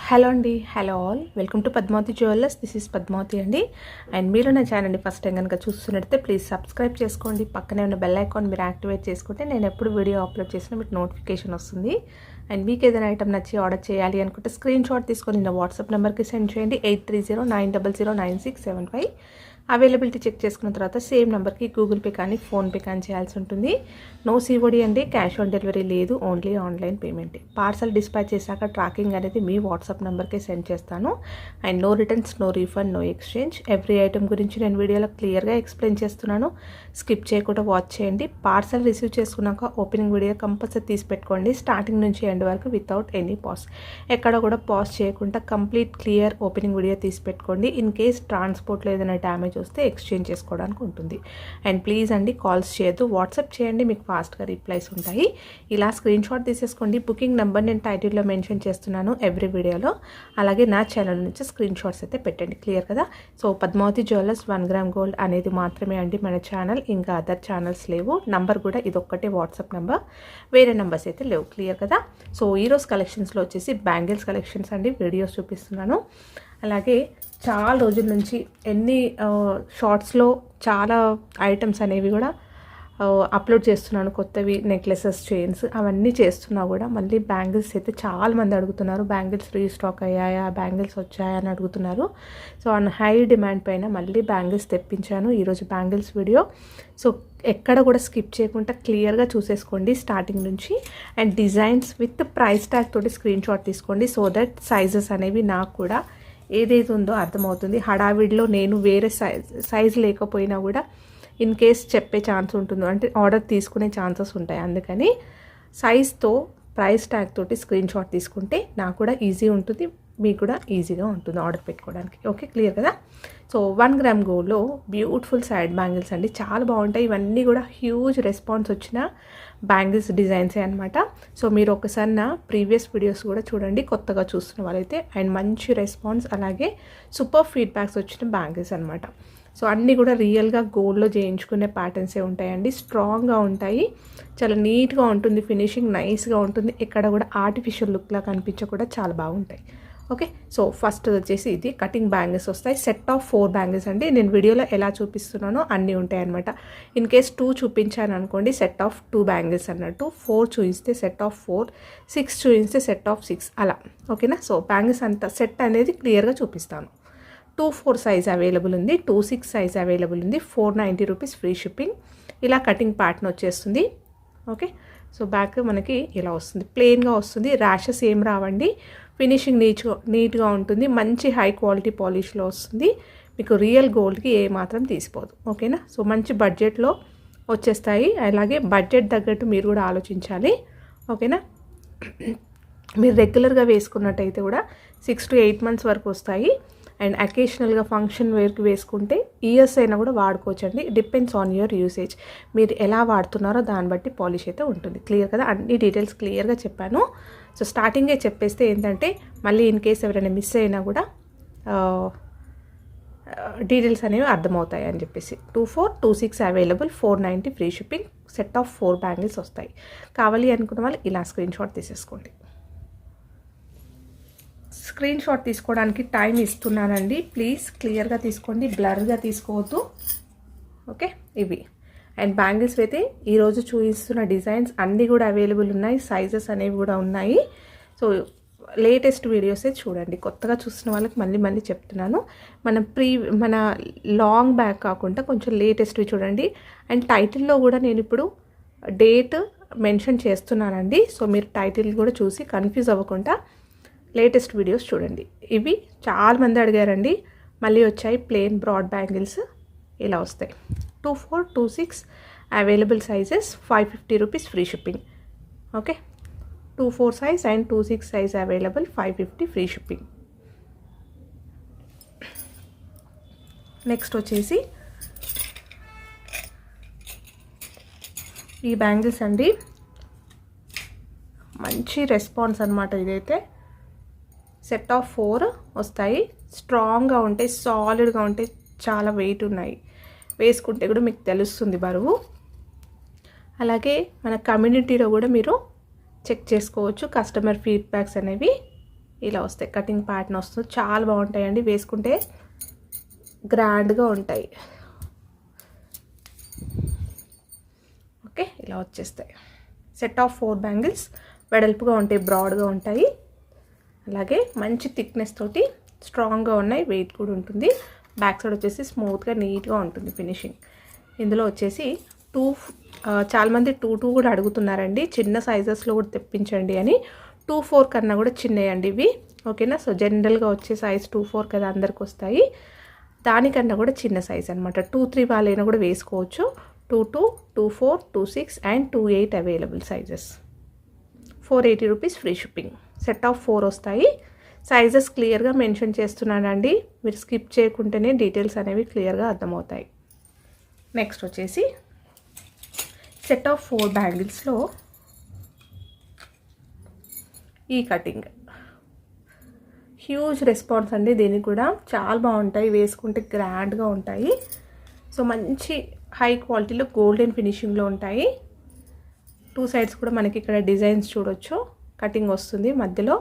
Hello అండి, hello all, welcome to Padmavathi jewellers. This is Padmavathi అండి. And మీరు నా ఛానల్ని ఫస్ట్ టైం కనుక చూస్తున్నట్టయితే ప్లీజ్ సబ్స్క్రైబ్ చేసుకోండి. పక్కనే ఉన్న బెల్ ఐకాన్ మీరు యాక్టివేట్ చేసుకుంటే నేను ఎప్పుడు వీడియో అప్లోడ్ చేసినా మీకు నోటిఫికేషన్ వస్తుంది. అండ్ మీకు ఏదైనా ఐటమ్ నచ్చి ఆర్డర్ చేయాలి అనుకుంటే స్క్రీన్ షాట్ తీసుకొని నా వాట్సాప్ నెంబర్కి సెండ్ చేయండి. 8309009675. అవైలబిలిటీ చెక్ చేసుకున్న తర్వాత సేమ్ నెంబర్కి గూగుల్ పే కానీ ఫోన్పే కానీ చేయాల్సి ఉంటుంది. నో సిఓడి అండి, క్యాష్ ఆన్ డెలివరీ లేదు, only online payment. Parcel dispatch చేశాక ట్రాకింగ్ అనేది మీ వాట్సాప్ నెంబర్కే సెండ్ చేస్తాను. And no returns, no refund, no exchange. Every item గురించి నేను వీడియోలో క్లియర్గా ఎక్స్ప్లెయిన్ చేస్తున్నాను. స్కిప్ చేయకుండా వాచ్ చేయండి. పార్సల్ రిసీవ్ చేసుకున్నాక ఓపెనింగ్ వీడియో కంపల్సరీ తీసి పెట్టుకోండి, స్టార్టింగ్ నుంచి ఎండ్ వరకు వితౌట్ ఎనీ పాజ్. ఎక్కడ కూడా పాజ్ చేయకుండా కంప్లీట్ క్లియర్ ఓపెనింగ్ వీడియో తీసి పెట్టుకోండి. ఇన్ కేస్ ట్రాన్స్పోర్ట్లో ఏదైనా డ్యామేజ్ వస్తే ఎక్స్చేంజ్ చేసుకోవడానికి ఉంటుంది. అండ్ ప్లీజ్ అండి, కాల్స్ చేయొద్దు, వాట్సాప్ చేయండి, మీకు ఫాస్ట్గా రిప్లైస్ ఉంటాయి. ఇలా స్క్రీన్ షాట్ తీసేసుకోండి. బుకింగ్ నెంబర్ నేను టైటిల్లో మెన్షన్ చేస్తున్నాను ఎవ్రీ వీడియోలో. అలాగే నా ఛానల్ నుంచి స్క్రీన్ షాట్స్ అయితే పెట్టండి. క్లియర్ కదా? So Padmavathi jewellers 1 gram gold అనేది మాత్రమే అండి మన ఛానల్, ఇంకా అదర్ ఛానల్స్ లేవు. నంబర్ కూడా ఇదొక్కటే వాట్సాప్ నెంబర్, వేరే నెంబర్స్ అయితే లేవు. క్లియర్ కదా? సో ఈరోజు కలెక్షన్స్లో వచ్చేసి బ్యాంగిల్స్ కలెక్షన్స్ అండి, వీడియోస్ చూపిస్తున్నాను. అలాగే చాలా రోజుల నుంచి ఎన్ని షార్ట్స్లో చాలా ఐటమ్స్ అనేవి కూడా అప్లోడ్ చేస్తున్నాను. కొత్తవి నెక్లెసెస్, చైన్స్ అవన్నీ చేస్తున్నా కూడా మళ్ళీ బ్యాంగిల్స్ అయితే చాలామంది అడుగుతున్నారు. బ్యాంగిల్స్ రీస్టాక్ అయ్యాయా, బ్యాంగిల్స్ వచ్చాయా అని అడుగుతున్నారు. సో ఆన్ హై డిమాండ్ పైన మళ్ళీ బ్యాంగిల్స్ తెప్పించాను ఈరోజు బ్యాంగిల్స్ వీడియో. సో ఎక్కడ కూడా స్కిప్ చేయకుండా క్లియర్గా చూసేసుకోండి స్టార్టింగ్ నుంచి. And designs with price tag తోటి స్క్రీన్ షాట్ తీసుకోండి, సో దట్ సైజెస్ అనేవి నాకు కూడా ఏదైతే ఉందో అర్థమవుతుంది. హడావిడిలో నేను వేరే సైజ్ లేకపోయినా కూడా ఇన్ కేస్ చెప్పే ఛాన్స్ ఉంటుంది, అంటే ఆర్డర్ తీసుకునే ఛాన్సెస్ ఉంటాయి. అందుకని సైజ్తో ప్రైస్ ట్యాగ్ తోటి స్క్రీన్ షాట్ తీసుకుంటే నాకు కూడా ఈజీ ఉంటుంది, మీకు కూడా ఈజీగా ఉంటుంది ఆర్డర్ పెట్టుకోవడానికి. ఓకే, క్లియర్ కదా? సో 1 గ్రామ్ గోల్డ్లో బ్యూటిఫుల్ సైడ్ బ్యాంగిల్స్ అండి, చాలా బాగుంటాయి. ఇవన్నీ కూడా హ్యూజ్ రెస్పాన్స్ వచ్చిన బ్యాంగిల్స్ డిజైన్సే అనమాట. సో మీరు ఒకసారి నా ప్రీవియస్ వీడియోస్ కూడా చూడండి, కొత్తగా చూస్తున్న వాళ్ళైతే. అండ్ మంచి రెస్పాన్స్, అలాగే సూపర్ ఫీడ్బ్యాక్స్ వచ్చిన బ్యాంగిల్స్ అనమాట. సో అన్నీ కూడా రియల్గా గోల్డ్లో చేయించుకునే ప్యాటర్న్సే ఉంటాయండి, స్ట్రాంగ్గా ఉంటాయి, చాలా నీట్గా ఉంటుంది, ఫినిషింగ్ నైస్గా ఉంటుంది, ఎక్కడ కూడా ఆర్టిఫిషియల్ లుక్లా కనిపించకుండా చాలా బాగుంటాయి. ఓకే, సో ఫస్ట్ వచ్చేసి ఇది కటింగ్ బ్యాంగిల్స్ వస్తాయి. సెట్ ఆఫ్ 4 బ్యాంగిల్స్ అండి. నేను వీడియోలో ఎలా చూపిస్తున్నానో అన్నీ ఉంటాయి అనమాట. ఇన్ కేస్ 2 చూపించాను అనుకోండి, సెట్ ఆఫ్ 2 బ్యాంగిల్స్ అన్నట్టు. 4 చూపిస్తే సెట్ ఆఫ్ 4, 6 చూపిస్తే సెట్ ఆఫ్ 6 అలా. ఓకేనా? సో బ్యాంగిల్స్ అంతా సెట్ అనేది క్లియర్గా చూపిస్తాను. 2-4 సైజ్ అవైలబుల్ ఉంది, 2-6 సైజ్ అవైలబుల్ ఉంది. 490 రూపీస్ ఫ్రీ షిప్పింగ్. ఇలా కటింగ్ ప్యాటర్న్ వచ్చేస్తుంది. ఓకే, సో బ్యాక్ మనకి ఇలా వస్తుంది, ప్లెయిన్గా వస్తుంది, ర్యాషెస్ ఏం రావండి, ఫినిషింగ్ నీట్గా ఉంటుంది, మంచి హై క్వాలిటీ పాలిష్లో వస్తుంది, మీకు రియల్ గోల్డ్కి ఏ మాత్రం తీసిపోదు. ఓకేనా? సో మంచి బడ్జెట్లో వచ్చేస్తాయి. అలాగే బడ్జెట్ తగ్గట్టు మీరు కూడా ఆలోచించాలి. ఓకేనా? మీరు రెగ్యులర్గా వేసుకున్నట్టయితే కూడా 6 to 8 months వరకు వస్తాయి. అండ్ అకేషనల్గా ఫంక్షన్ వేర్కి వేసుకుంటే ఇయర్స్ అయినా కూడా వాడుకోవచ్చండి. డిపెండ్స్ ఆన్ యువర్ యూసేజ్, మీరు ఎలా వాడుతున్నారో దాన్ని బట్టి పాలిష్ అయితే ఉంటుంది. క్లియర్ కదా? అన్ని డీటెయిల్స్ క్లియర్గా చెప్పాను. సో స్టార్టింగే చెప్పేస్తే ఏంటంటే మళ్ళీ ఇన్ కేస్ ఎవరైనా మిస్ అయినా కూడా డీటెయిల్స్ అనేవి అర్థమవుతాయి అని చెప్పేసి. 2-4, 2-6 available, 490 free shipping. Set of 4 bangles వస్తాయి. కావాలి అనుకున్న వాళ్ళు ఇలా స్క్రీన్ షాట్ తీసేసుకోండి. స్క్రీన్ షాట్ తీసుకోవడానికి టైం ఇస్తున్నానండి, ప్లీజ్ క్లియర్గా తీసుకోండి, బ్లర్గా తీసుకోవద్దు. ఓకే, ఇవి అండ్ బ్యాంగిల్స్ అయితే ఈరోజు చూపిస్తున్న డిజైన్స్ అన్నీ కూడా అవైలబుల్ ఉన్నాయి, సైజెస్ అనేవి కూడా ఉన్నాయి. సో లేటెస్ట్ వీడియోసే చూడండి. కొత్తగా చూస్తున్న వాళ్ళకి మళ్ళీ చెప్తున్నాను, మన లాంగ్ బ్యాక్ కాకుండా కొంచెం లేటెస్ట్వి చూడండి. అండ్ టైటిల్లో కూడా నేను ఇప్పుడు డేట్ మెన్షన్ చేస్తున్నానండి. సో మీరు టైటిల్ కూడా చూసి కన్ఫ్యూజ్ అవ్వకుండా లేటెస్ట్ వీడియోస్ చూడండి. ఇవి చాలామంది అడిగారండి, మళ్ళీ వచ్చాయి ప్లెయిన్ బ్రాడ్ బ్యాంగిల్స్ ఇలా వస్తాయి. 2-4, 2-6 available sizes, 550 rupees free shipping. Okay, 2-4 size and 2-6 size available, 550 free shipping. Next వచ్చేసి ఈ బ్యాంగిల్స్ అండి, మంచి రెస్పాన్స్ అనమాట. ఇదైతే సెట్ ఆఫ్ 4 వస్తాయి, స్ట్రాంగ్గా ఉంటాయి, సాలిడ్గా ఉంటాయి, చాలా వెయిట్ ఉన్నాయి, వేసుకుంటే కూడా మీకు తెలుస్తుంది బరువు. అలాగే మన కమ్యూనిటీలో కూడా మీరు చెక్ చేసుకోవచ్చు కస్టమర్ ఫీడ్బ్యాక్స్ అనేవి. ఇలా వస్తాయి, కటింగ్ ప్యాటర్న్ వస్తుంది, చాలా బాగుంటాయండి, వేసుకుంటే గ్రాండ్గా ఉంటాయి. ఓకే, ఇలా వచ్చేస్తాయి. సెట్ ఆఫ్ 4 బ్యాంగిల్స్, వెడల్పుగా ఉంటాయి, బ్రాడ్గా ఉంటాయి, అలాగే మంచి థిక్నెస్ తోటి స్ట్రాంగ్గా ఉన్నాయి, వెయిట్ కూడా ఉంటుంది. బ్యాక్ సైడ్ వచ్చేసి స్మూత్గా నీట్గా ఉంటుంది ఫినిషింగ్. ఇందులో వచ్చేసి చాలామంది 2 కూడా అడుగుతున్నారండి, చిన్న సైజెస్లో కూడా తెప్పించండి అని. 2-4 కన్నా కూడా చిన్నయండి ఇవి, ఓకేనా. సో జనరల్గా వచ్చే సైజ్ 2-4 కదా అందరికి వస్తాయి, దానికన్నా కూడా చిన్న సైజ్ అనమాట. 2-3 వాళ్ళైనా కూడా వేసుకోవచ్చు. 2-2, 2-4, 2-6 and 2-8 available sizes. 480 rupees free shipping. Set of 4 వస్తాయి. సైజెస్ క్లియర్గా మెన్షన్ చేస్తున్నానండి, మీరు స్కిప్ చేయకుంటేనే డీటెయిల్స్ అనేవి క్లియర్గా అర్థమవుతాయి. నెక్స్ట్ వచ్చేసి సెట్ ఆఫ్ 4 బ్యాంగిల్స్లో ఈ కటింగ్, హ్యూజ్ రెస్పాన్స్ అండి దీనికి కూడా, చాలా బాగుంటాయి, వేసుకుంటే గ్రాండ్గా ఉంటాయి. సో మంచి హై క్వాలిటీలో గోల్డెన్ ఫినిషింగ్లో ఉంటాయి. 2 సైడ్స్ కూడా మనకి ఇక్కడ డిజైన్స్ చూడొచ్చు, కటింగ్ వస్తుంది, మధ్యలో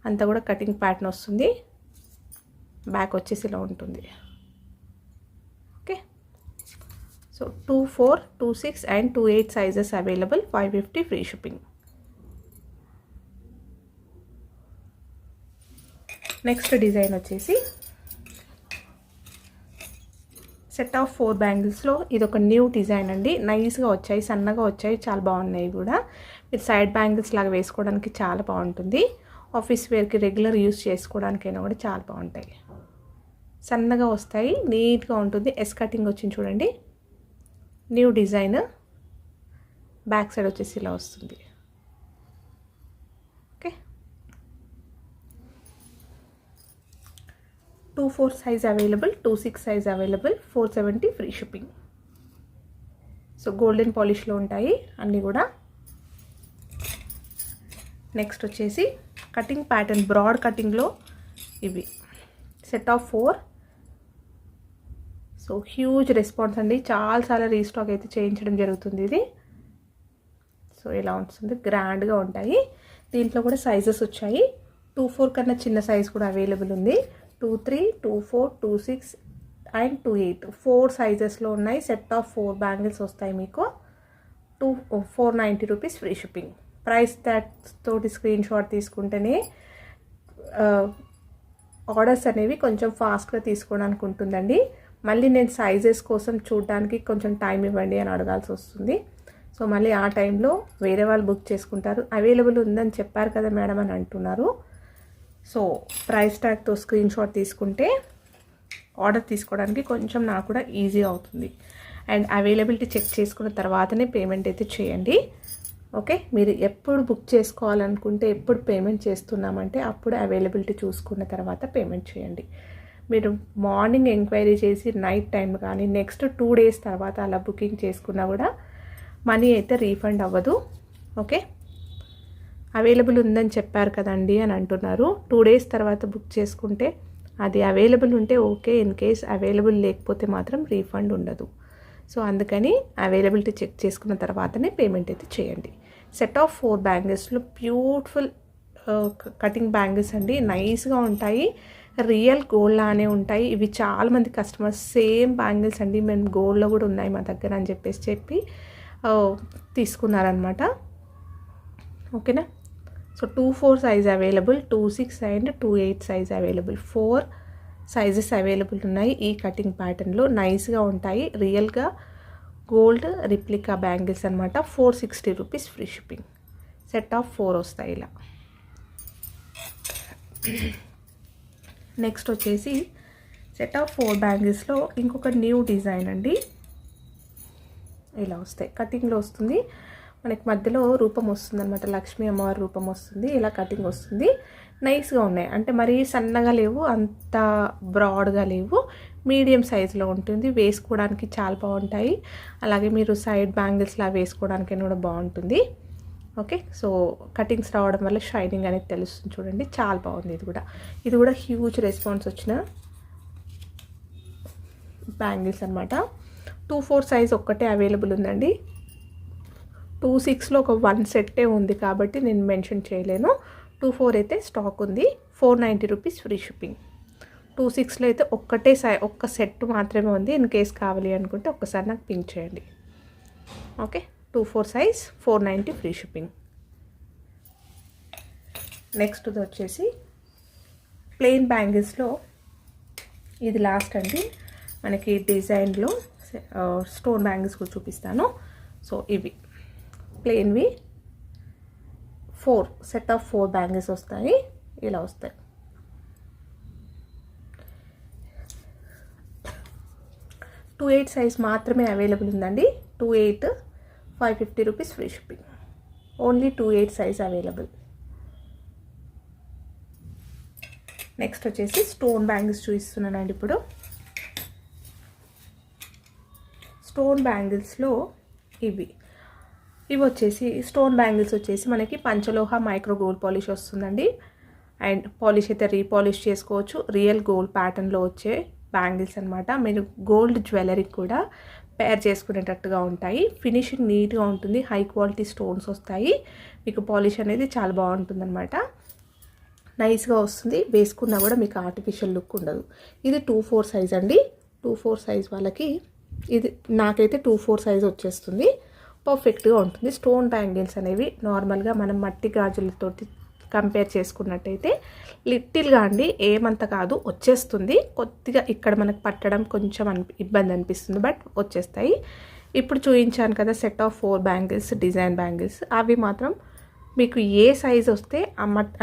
అంతా కూడా కటింగ్ ప్యాటర్న్ వస్తుంది, బ్యాక్ వచ్చేసి ఇలా ఉంటుంది. Okay, so 2-4, 2-6 and 2-8 sizes available. 550 free shipping. Next design వచ్చేసి సెట్ ఆఫ్ 4 బ్యాంగిల్స్లో ఇది ఒక న్యూ డిజైన్ అండి, నైస్గా వచ్చాయి, సన్నగా వచ్చాయి, చాలా బాగున్నాయి కూడా. మీరు సైడ్ బ్యాంగిల్స్ లాగా వేసుకోవడానికి చాలా బాగుంటుంది, ఆఫీస్ వేర్కి రెగ్యులర్ యూస్ చేసుకోవడానికైనా కూడా చాలా బాగుంటాయి. సన్నగా వస్తాయి, నీట్గా ఉంటుంది. ఎస్ కటింగ్ వచ్చింది చూడండి, న్యూ డిజైన్. బ్యాక్ సైడ్ వచ్చేసి ఇలా వస్తుంది. Okay, 2-4 size available, 2-6 size available. 470 free shipping. So golden పాలిష్లో ఉంటాయి అన్నీ కూడా. నెక్స్ట్ వచ్చేసి కటింగ్ ప్యాటర్న్, బ్రాడ్ కటింగ్లో ఇవి set of 4. So huge response అండి, చాలా రీస్టాక్ అయితే చేయించడం జరుగుతుంది ఇది. సో ఇలా ఉంటుంది, గ్రాండ్గా ఉంటాయి. దీంట్లో కూడా సైజెస్ వచ్చాయి, 2-4 కన్నా చిన్న సైజ్ కూడా అవైలబుల్ ఉంది. 2-3, 2-4, 2-6 అండ్ 2-8 4 సైజెస్లో ఉన్నాయి. సెట్ ఆఫ్ 4 బ్యాంగిల్స్ వస్తాయి మీకు. 490 rupees free shipping. Price tag తోటి స్క్రీన్ షాట్ తీసుకుంటేనే ఆర్డర్స్ అనేవి కొంచెం ఫాస్ట్గా తీసుకోవడానికి ఉంటుందండి. మళ్ళీ నేను సైజెస్ కోసం చూడడానికి కొంచెం టైం ఇవ్వండి అని అడగాల్సి వస్తుంది. సో మళ్ళీ ఆ టైంలో వేరే వాళ్ళు బుక్ చేసుకుంటారు. అవైలబుల్ ఉందని చెప్పారు కదా మేడం అని అంటున్నారు. సో ప్రైస్ ట్యాగ్తో స్క్రీన్ షాట్ తీసుకుంటే ఆర్డర్ తీసుకోవడానికి కొంచెం నాకు కూడా ఈజీ అవుతుంది. అండ్ అవైలబిలిటీ చెక్ చేసుకున్న తర్వాతనే పేమెంట్ అయితే చేయండి. ఓకే, మీరు ఎప్పుడు బుక్ చేసుకోవాలనుకుంటే, ఎప్పుడు పేమెంట్ చేస్తున్నామంటే అప్పుడు అవైలబిలిటీ చూసుకున్న తర్వాత పేమెంట్ చేయండి. మీరు మార్నింగ్ ఎంక్వైరీ చేసి నైట్ టైం కానీ నెక్స్ట్ 2 డేస్ తర్వాత అలా బుకింగ్ చేసుకున్నా కూడా మనీ అయితే రీఫండ్ అవ్వదు. ఓకే, అవైలబుల్ ఉందని చెప్పారు కదండి అని అంటున్నారు. 2 డేస్ తర్వాత బుక్ చేసుకుంటే అది అవైలబుల్ ఉంటే ఓకే, ఇన్ కేస్ అవైలబుల్ లేకపోతే మాత్రం రీఫండ్ ఉండదు. సో అందుకని అవైలబిలిటీ చెక్ చేసుకున్న తర్వాతనే పేమెంట్ అయితే చేయండి. సెట్ ఆఫ్ 4 బ్యాంగిల్స్లో బ్యూటిఫుల్ కటింగ్ బ్యాంగిల్స్ అండి, నైస్గా ఉంటాయి, రియల్ గోల్డ్ లానే ఉంటాయి. ఇవి చాలామంది కస్టమర్స్ సేమ్ బ్యాంగిల్స్ అండి, మేము గోల్డ్లో కూడా ఉన్నాయి మా దగ్గర అని చెప్పి తీసుకున్నారనమాట. ఓకేనా, so 2-4 size available, 2-6 and 2-8 size available. 4 sizes available ఉన్నాయి. ఈ కటింగ్ ప్యాటర్న్లో నైస్గా ఉంటాయి, రియల్గా గోల్డ్ రిప్లికా బ్యాంగిల్స్ అనమాట. 460 rupees free shipping. Set of 4 వస్తాయి ఇలా. నెక్స్ట్ వచ్చేసి సెట్ ఆఫ్ 4 బ్యాంగిల్స్లో ఇంకొక న్యూ డిజైన్ అండి. ఇలా వస్తాయి, కటింగ్లో వస్తుంది మనకి, మధ్యలో రూపం వస్తుంది అనమాట, లక్ష్మీ అమ్మవారి రూపం వస్తుంది, ఇలా కటింగ్ వస్తుంది. నైస్గా ఉన్నాయి, అంటే మరీ సన్నగా లేవు, అంత బ్రాడ్గా లేవు, మీడియం సైజులో ఉంటుంది, వేసుకోవడానికి చాలా బాగుంటాయి. అలాగే మీరు సైడ్ బ్యాంగిల్స్లా వేసుకోవడానికి కూడా బాగుంటుంది. ఓకే, సో కటింగ్స్ రావడం వల్ల షైనింగ్ అనేది తెలుస్తుంది చూడండి, చాలా బాగుంది. ఇది కూడా హ్యూజ్ రెస్పాన్స్ వచ్చిన బ్యాంగిల్స్ అనమాట. 2-4 సైజ్ ఒక్కటే అవైలబుల్ ఉందండి. 2-6లో ఒక 1 సెట్టే ఉంది కాబట్టి నేను మెన్షన్ చేయలేను. 24 అయితే స్టాక్ ఉంది, 490 రూపీస్ ఫ్రీ షిప్పింగ్. 26లో అయితే ఒక్క సెట్ మాత్రమే ఉంది. ఇన్ కేస్ కావాలి అనుకుంటే ఒక్కసారి నాకు పింక్ చేయండి. Okay, 24 size 490 free shipping. Next వచ్చేసి ప్లెయిన్ బ్యాంగిల్స్లో ఇది లాస్ట్ అండి. మనకి డిజైన్లో స్టోన్ బ్యాంగిల్స్ కూడా చూపిస్తాను. సో ఇవి ప్లెయిన్వి 4 సెట్ ఆఫ్ 4 బ్యాంగిల్స్ వస్తాయి, ఇలా వస్తాయి. టూ 8 సైజ్ మాత్రమే అవైలబుల్ ఉందండి. 28 550 rupees free shipping. Only 28 size available. Next వచ్చేసి స్టోన్ బ్యాంగిల్స్ చూపిస్తున్నానండి. ఇప్పుడు స్టోన్ బ్యాంగిల్స్లో ఇవి వచ్చేసి స్టోన్ బ్యాంగిల్స్ వచ్చేసి మనకి పంచలోహ మైక్రో గోల్డ్ పాలిష్ వస్తుందండి. అండ్ పాలిష్ అయితే రీపాలిష్ చేసుకోవచ్చు. రియల్ గోల్డ్ ప్యాటర్న్లో వచ్చే బ్యాంగిల్స్ అనమాట. మీరు గోల్డ్ జ్యువెలరీ కూడా పేర్ చేసుకునేటట్టుగా ఉంటాయి. ఫినిషింగ్ నీట్గా ఉంటుంది, హై క్వాలిటీ స్టోన్స్ వస్తాయి. మీకు పాలిష్ అనేది చాలా బాగుంటుందన్నమాట, నైస్గా వస్తుంది. వేసుకున్నా కూడా మీకు ఆర్టిఫిషియల్ లుక్ ఉండదు. ఇది 24 సైజ్ అండి. 24 సైజ్ వాళ్ళకి ఇది, నాకైతే 24 సైజ్ వచ్చేస్తుంది. పర్ఫెక్ట్గా ఉంటుంది. స్టోన్ బ్యాంగిల్స్ అనేవి నార్మల్గా మనం మట్టి గాజులతోటి కంపేర్ చేసుకున్నట్టయితే లిటిల్గా అండి, ఏమంత కాదు, వచ్చేస్తుంది. కొద్దిగా ఇక్కడ మనకు పట్టడం కొంచెం ఇబ్బంది అనిపిస్తుంది, బట్ వచ్చేస్తాయి. ఇప్పుడు చూపించాను కదా set of 4 bangles, design bangles, అవి మాత్రం మీకు ఏ సైజ్ వస్తే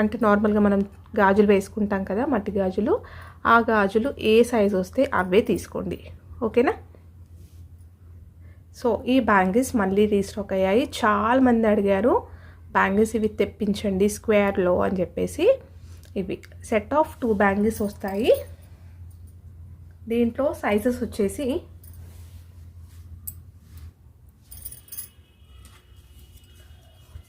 అంటే నార్మల్గా మనం గాజులు వేసుకుంటాం కదా, మట్టి గాజులు, ఆ గాజులు ఏ సైజ్ వస్తే అవే తీసుకోండి. ఓకేనా? సో ఈ బ్యాంగిల్స్ మళ్ళీ రీస్టాక్ అయ్యాయి. చాలామంది అడిగారు బ్యాంగిల్స్ ఇవి తెప్పించండి స్క్వేర్లో అని చెప్పేసి. ఇవి సెట్ ఆఫ్ 2 బ్యాంగిల్స్ వస్తాయి. దీంట్లో సైజెస్ వచ్చేసి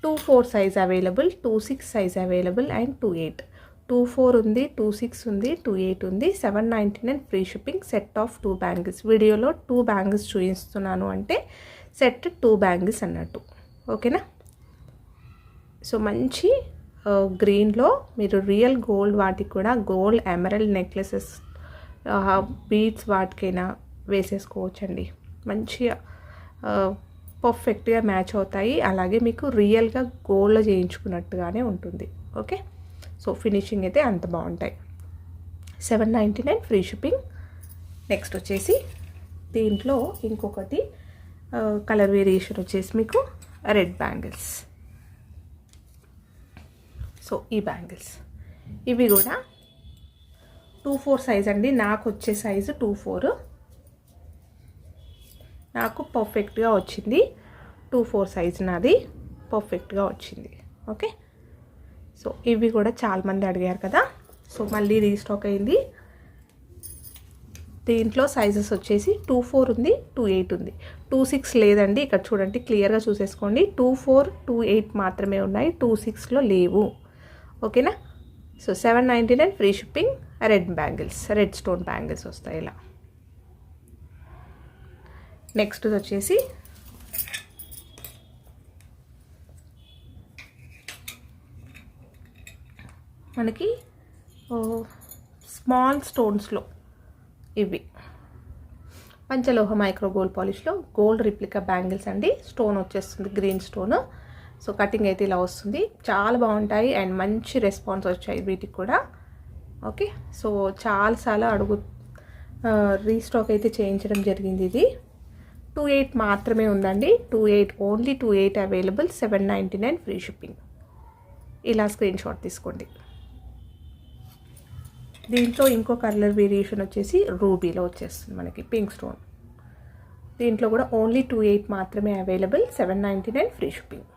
24 size available, 26 size available and 28. 24 ఉంది, 26 ఉంది, 28 ఉంది. 799 free shipping. Set of 2 bangles. వీడియోలో 2 బ్యాంగిల్స్ చూపిస్తున్నాను అంటే సెట్ 2 బ్యాంగిల్స్ అన్నట్టు. ఓకేనా? సో మంచి గ్రీన్లో మీరు రియల్ గోల్డ్ వాటికి కూడా గోల్డ్ ఎమరల్డ్ నెక్లెసెస్, బీడ్స్ వాటికైనా వేసేసుకోవచ్చండి. మంచిగా పర్ఫెక్ట్గా మ్యాచ్ అవుతాయి. అలాగే మీకు రియల్గా గోల్డ్లో చేయించుకున్నట్టుగానే ఉంటుంది. ఓకే, సో ఫినిషింగ్ అయితే అంత బాగుంటాయి. 799 ఫ్రీ షిప్పింగ్. నెక్స్ట్ వచ్చేసి దీంట్లో ఇంకొకటి కలర్ వేరియేషన్ వచ్చేసి మీకు రెడ్ బ్యాంగిల్స్. సో ఈ బ్యాంగిల్స్ ఇవి కూడా 24 సైజ్ అండి. నాకు వచ్చే సైజు 24. నాకు పర్ఫెక్ట్గా వచ్చింది. 24 సైజ్ నాది పర్ఫెక్ట్గా వచ్చింది. ఓకే, సో ఇవి కూడా చాలామంది అడిగారు కదా, సో మళ్ళీ రీస్టాక్ అయింది. దీంట్లో సైజెస్ వచ్చేసి 24 ఉంది, 28 ఉంది, 26 లేదండి. ఇక్కడ చూడండి, క్లియర్గా చూసేసుకోండి. 24, 28 మాత్రమే ఉన్నాయి, 26లో లేవు. ఓకేనా? So 799 free shipping. Red bangles, red stone bangles వస్తాయి ఇలా. నెక్స్ట్ వచ్చేసి మనకి స్మాల్ స్టోన్స్లో ఇవి పంచలోహ మైక్రో గోల్డ్ పాలిష్లో గోల్డ్ రిప్లికా బ్యాంగిల్స్ అండి. స్టోన్ వచ్చేస్తుంది, గ్రీన్ స్టోన్. సో కటింగ్ అయితే ఇలా వస్తుంది. చాలా బాగుంటాయి అండ్ మంచి రెస్పాన్స్ వచ్చాయి వీటికి కూడా. ఓకే, సో చాలా రీస్టాక్ అయితే చేయించడం జరిగింది. ఇది 28 మాత్రమే ఉందండి. 28 ఓన్లీ 28 అవైలబుల్. 799 free shipping. ఇలా స్క్రీన్ షాట్ తీసుకోండి. దీంట్లో ఇంకో కలర్ వేరియేషన్ వచ్చేసి రూబీలో వచ్చేస్తుంది మనకి, పింక్ స్టోన్. దీంట్లో కూడా ఓన్లీ 28 మాత్రమే అవైలబుల్. 799 free shipping.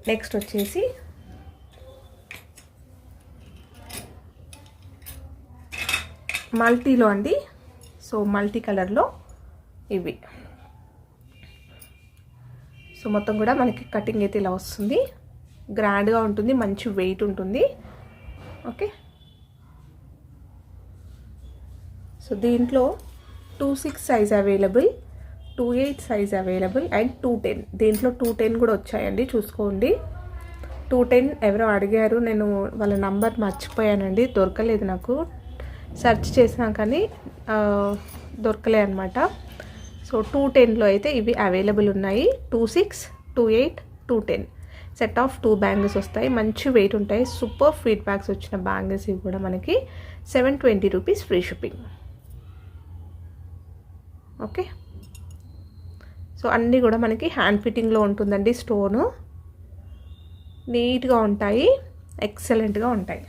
నెక్స్ట్ వచ్చేసి మల్టీలో అండి. సో మల్టీ కలర్లో ఇవి. సో మొత్తం కూడా మనకి కటింగ్ అయితే ఇలా వస్తుంది. గ్రాండ్గా ఉంటుంది, మంచి వెయిట్ ఉంటుంది. ఓకే, సో దీంట్లో 26 size available, 2/8 size available and 210. దీంట్లో 210 కూడా వచ్చాయండి, చూసుకోండి. 210 ఎవరో అడిగారు, నేను వాళ్ళ నంబర్ మర్చిపోయానండి, దొరకలేదు నాకు. సెర్చ్ చేసినా కానీ దొరకలే అనమాట. సో 210లో అయితే ఇవి అవైలబుల్ ఉన్నాయి. 26, 28, 210 సెట్ ఆఫ్ 2 బ్యాంగిల్స్ వస్తాయి. మంచి వెయిట్ ఉంటాయి. సూపర్ ఫీడ్బ్యాక్స్ వచ్చిన బ్యాంగిల్స్ ఇవి కూడా మనకి 720 rupees free shipping. Okay, so అన్నీ కూడా మనకి హ్యాండ్ ఫిట్టింగ్లో ఉంటుందండి. స్టోను నీట్గా ఉంటాయి, ఎక్సలెంట్గా ఉంటాయి.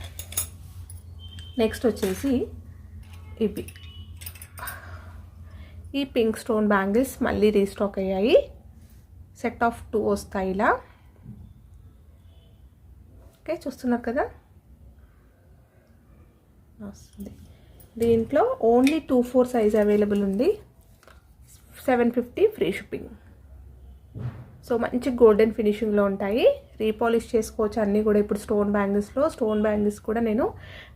నెక్స్ట్ వచ్చేసి ఇవి ఈ పింక్ స్టోన్ బ్యాంగిల్స్ మళ్ళీ రీస్టాక్ అయ్యాయి. సెట్ ఆఫ్ 2 వస్తాయి ఇలా. ఓకే, చూస్తున్నారు కదా వస్తుంది. దీంట్లో ఓన్లీ 2/4 సైజ్ అవైలబుల్ ఉంది. 750 ఫ్రీ షిప్పింగ్. సో మంచి గోల్డెన్ ఫినిషింగ్లో ఉంటాయి. రీపాలిష్ చేసుకోవచ్చు అన్నీ కూడా. ఇప్పుడు స్టోన్ బ్యాంగిల్స్ కూడా నేను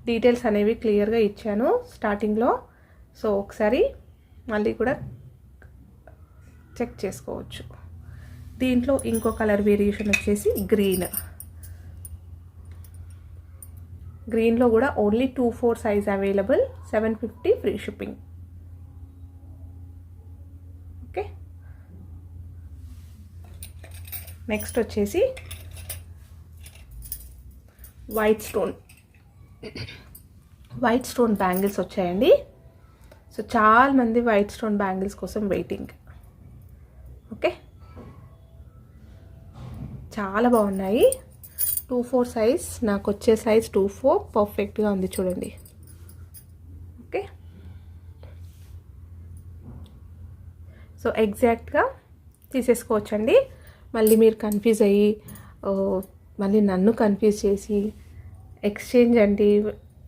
డీటెయిల్స్ అనేవి క్లియర్గా ఇచ్చాను స్టార్టింగ్లో. సో ఒకసారి మళ్ళీ కూడా చెక్ చేసుకోవచ్చు. దీంట్లో ఇంకో కలర్ వేరియేషన్ వచ్చేసి గ్రీన్లో కూడా only 2/4 size available. 750 free shipping. Okay, next వచ్చేసి వైట్ స్టోన్ బ్యాంగిల్స్ వచ్చాయండి. సో చాలామంది వైట్ స్టోన్ బ్యాంగిల్స్ కోసం వెయిటింగ్. ఓకే, చాలా బాగున్నాయి. 2/4 సైజ్, నాకు వచ్చే సైజ్ 2/4 పర్ఫెక్ట్గా ఉంది చూడండి. ఓకే, సో ఎగ్జాక్ట్గా తీసేసుకోవచ్చండి. మళ్ళీ మీరు కన్ఫ్యూజ్ అయ్యి మళ్ళీ నన్ను కన్ఫ్యూజ్ చేసి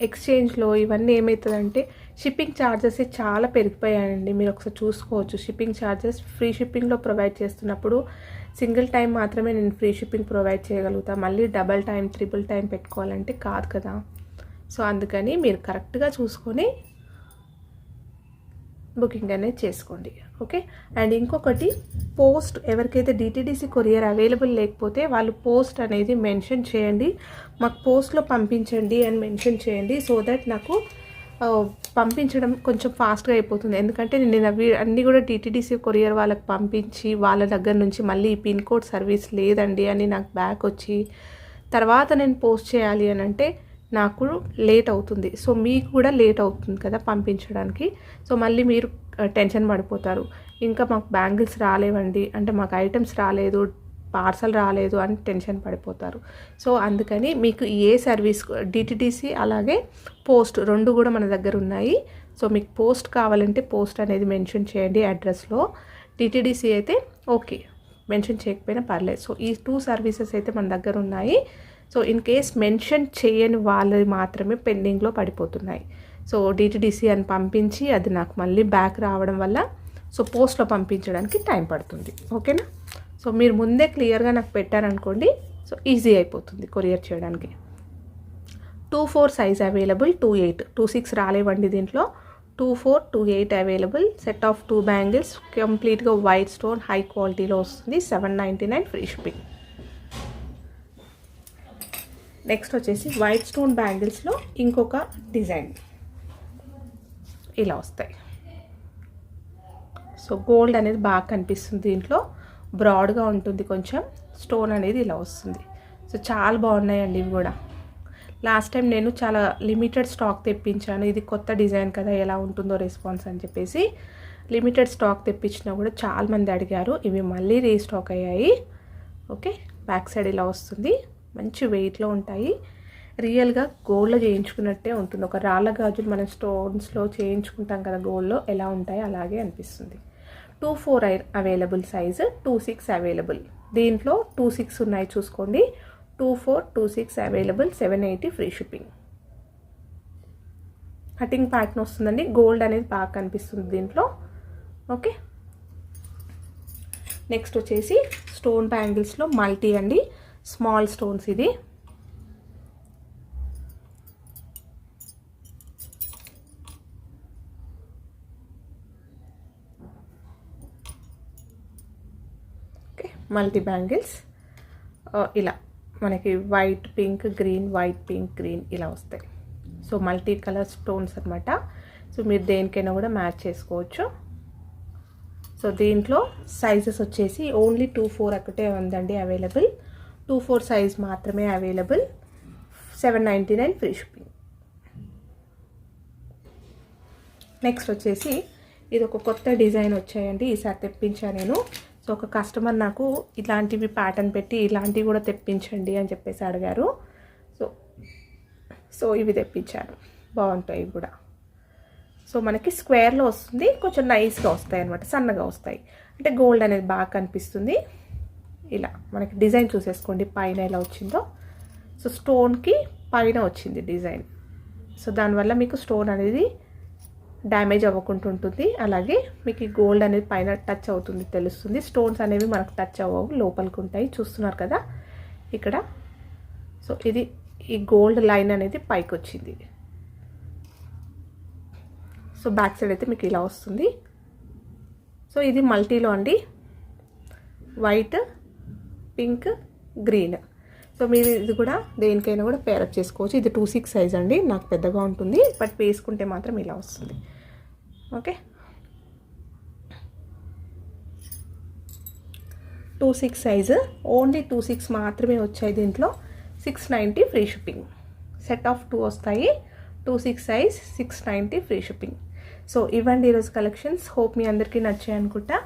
ఎక్స్చేంజ్లో ఇవన్నీ ఏమవుతుందంటే షిప్పింగ్ ఛార్జెస్ చాలా పెరిగిపోయాయండి. మీరు ఒకసారి చూసుకోవచ్చు. షిప్పింగ్ ఛార్జెస్ ఫ్రీ షిప్పింగ్లో ప్రొవైడ్ చేస్తున్నప్పుడు సింగిల్ టైం మాత్రమే నేను ఫ్రీ షిప్పింగ్ ప్రొవైడ్ చేయగలుగుతా. మళ్ళీ డబల్ టైం, ట్రిపుల్ టైం పెట్టుకోవాలంటే కాదు కదా. సో అందుకని మీరు కరెక్ట్గా చూసుకొని బుకింగ్ అనేది చేసుకోండి. ఓకే, అండ్ ఇంకొకటి పోస్ట్, ఎవరికైతే డిటిడిసి కొరియర్ అవైలబుల్ లేకపోతే వాళ్ళు పోస్ట్ అనేది మెన్షన్ చేయండి. మాకు పోస్ట్లో పంపించండి అని మెన్షన్ చేయండి. సో దట్ నాకు పంపించడం కొంచెం ఫాస్ట్గా అయిపోతుంది. ఎందుకంటే నేను అన్నీ కూడా డిటిడిసి కొరియర్ వాళ్ళకి పంపించి వాళ్ళ దగ్గర నుంచి మళ్ళీ పిన్ కోడ్ సర్వీస్ లేదండి అని నాకు బ్యాక్ వచ్చి తర్వాత నేను పోస్ట్ చేయాలి అని అంటే నాకు లేట్ అవుతుంది. సో మీకు కూడా లేట్ అవుతుంది కదా పంపించడానికి. సో మళ్ళీ మీరు టెన్షన్ పడిపోతారు. ఇంకా మాకు బ్యాంగిల్స్ రాలేవండి అంటే మాకు ఐటమ్స్ రాలేదు, పార్సల్ రాలేదు అని టెన్షన్ పడిపోతారు. సో అందుకని మీకు ఏ సర్వీస్ డిటిడిసి అలాగే పోస్ట్ రెండు కూడా మన దగ్గర ఉన్నాయి. సో మీకు పోస్ట్ కావాలంటే పోస్ట్ అనేది మెన్షన్ చేయండి అడ్రస్లో. డిటిడిసి అయితే ఓకే, మెన్షన్ చేయకపోయినా పర్లేదు. సో ఈ 2 సర్వీసెస్ అయితే మన దగ్గర ఉన్నాయి. సో ఇన్ కేస్ మెన్షన్ చేయని వాళ్ళవి మాత్రమే పెండింగ్లో పడిపోతున్నాయి. సో డిటిడిసి అని పంపించి అది నాకు మళ్ళీ బ్యాక్ రావడం వల్ల సో పోస్ట్లో పంపించడానికి టైం పడుతుంది. ఓకేనా. సో మీరు ముందే క్లియర్గా నాకు పెట్టారనుకోండి, సో ఈజీ అయిపోతుంది కొరియర్ చేయడానికి. 2/4 సైజ్ అవైలబుల్. 2/8, 2/6 రాలేవండి దీంట్లో. 2/4, 2/8 అవైలబుల్. సెట్ ఆఫ్ 2 బ్యాంగిల్స్ కంప్లీట్గా వైట్ స్టోన్ హై క్వాలిటీలో వస్తుంది. 799 ఫ్రీ షిప్పింగ్. నెక్స్ట్ వచ్చేసి వైట్ స్టోన్ బ్యాంగిల్స్లో ఇంకొక డిజైన్ ఇలా వస్తాయి. సో గోల్డ్ అనేది బాగా కనిపిస్తుంది దీంట్లో, బ్రాడ్గా ఉంటుంది కొంచెం. స్టోన్ అనేది ఇలా వస్తుంది. సో చాలా బాగున్నాయండి ఇవి కూడా. లాస్ట్ టైం నేను చాలా లిమిటెడ్ స్టాక్ తెప్పించాను. ఇది కొత్త డిజైన్ కదా ఎలా ఉంటుందో రెస్పాన్స్ అని చెప్పేసి లిమిటెడ్ స్టాక్ తెప్పించినా కూడా చాలామంది అడిగారు. ఇవి మళ్ళీ రీస్టాక్ అయ్యాయి. ఓకే, బ్యాక్ సైడ్ ఇలా వస్తుంది. మంచి వెయిట్లో ఉంటాయి. రియల్గా గోల్డ్లో చేయించుకున్నట్టే ఉంటుంది. ఒక రాళ్ళ గాజులు మనం స్టోన్స్లో చేయించుకుంటాం కదా గోల్డ్లో, ఎలా ఉంటాయో అలాగే అనిపిస్తుంది. 2/4 అవైలబుల్ సైజు. 2/6 అవైలబుల్. దీంట్లో 2/6 ఉన్నాయి చూసుకోండి. 2/4, 2/6 available. 780 free shipping. Cutting pattern వస్తుందండి. గోల్డ్ అనేది బాగా కనిపిస్తుంది దీంట్లో. ఓకే, నెక్స్ట్ వచ్చేసి స్టోన్ బ్యాంగిల్స్లో మల్టీ అండి, స్మాల్ స్టోన్స్. ఇది మల్టీ బ్యాంగిల్స్ ఇలా మనకి white pink green, white pink green ఇలా వస్తాయి. సో మల్టీ కలర్ స్టోన్స్ అనమాట. సో మీరు దేనికైనా కూడా మ్యాచ్ చేసుకోవచ్చు. సో దీంట్లో సైజెస్ వచ్చేసి ఓన్లీ 2-4 ఒకటే ఉందండి అవైలబుల్. 2-4 సైజ్ మాత్రమే అవైలబుల్. 799 free shipping. నెక్స్ట్ వచ్చేసి ఇది ఒక కొత్త డిజైన్ వచ్చాయండి, ఈసారి తెప్పించాను నేను. సో ఒక కస్టమర్ నాకు ఇలాంటివి ప్యాటర్న్ పెట్టి ఇలాంటివి కూడా తెప్పించండి అని చెప్పేసి అడిగారు. సో ఇవి తెప్పించాను, బాగుంటాయి కూడా. సో మనకి స్క్వేర్లో వస్తుంది, కొంచెం నైస్గా వస్తాయి అనమాట, సన్నగా వస్తాయి. అంటే గోల్డ్ అనేది బాగా కనిపిస్తుంది. ఇలా మనకి డిజైన్ చూసేసుకోండి పైన ఎలా వచ్చిందో. సో స్టోన్కి పైన వచ్చింది డిజైన్. సో దానివల్ల మీకు స్టోన్ అనేది డ్యామేజ్ అవ్వకుండా ఉంటుంది. అలాగే మీకు ఈ గోల్డ్ అనేది పైన టచ్ అవుతుంది తెలుస్తుంది. స్టోన్స్ అనేవి మనకు టచ్ అవ్వవు, లోపలికి ఉంటాయి. చూస్తున్నారు కదా ఇక్కడ. సో ఇది ఈ గోల్డ్ లైన్ అనేది పైకి వచ్చింది. సో బ్యాక్ సైడ్ అయితే మీకు ఇలా వస్తుంది. సో ఇది మల్టీలో అండి, వైట్ పింక్ గ్రీన్. సో మీరు ఇది కూడా దేనికైనా కూడా పేరప్ చేసుకోవచ్చు. ఇది 2-6 సైజ్ అండి, నాకు పెద్దగా ఉంటుంది, బట్ వేసుకుంటే మాత్రం ఇలా వస్తుంది. ఓకే, 2-6 సైజు, ఓన్లీ 2-6 మాత్రమే వచ్చాయి దీంట్లో. 690 ఫ్రీ షిప్పింగ్. సెట్ ఆఫ్ 2 వస్తాయి. 2-6 సైజ్, 690 ఫ్రీ షిప్పింగ్. సో ఇవ్వండి ఈరోజు కలెక్షన్స్. హోప్ మీ అందరికీ నచ్చాయి అనుకుంటా.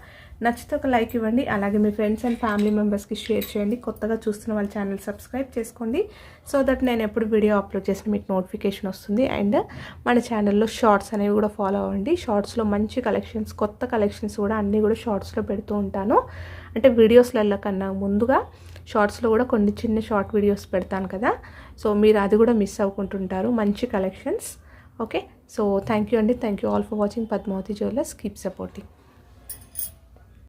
నచ్చితే ఒక లైక్ ఇవ్వండి, అలాగే మీ ఫ్రెండ్స్ అండ్ ఫ్యామిలీ మెంబర్స్కి షేర్ చేయండి. కొత్తగా చూస్తున్న వాళ్ళ ఛానల్ సబ్స్క్రైబ్ చేసుకోండి, సో దట్ నేను ఎప్పుడు వీడియో అప్లోడ్ చేసిన మీకు నోటిఫికేషన్ వస్తుంది. అండ్ మన ఛానల్లో షార్ట్స్ అనేవి కూడా ఫాలో అవ్వండి. షార్ట్స్లో మంచి కలెక్షన్స్, కొత్త కలెక్షన్స్ కూడా అన్నీ కూడా షార్ట్స్లో పెడుతూ ఉంటాను. అంటే వీడియోస్లలో కన్నా ముందుగా షార్ట్స్లో కూడా కొన్ని చిన్న షార్ట్ వీడియోస్ పెడతాను కదా, సో మీరు అది కూడా మిస్ అవ్వకుంటుంటారు. మంచి collections. Okay, so thank you అండి. Thank you all for watching Padmavathi Jewellers. Keep supporting.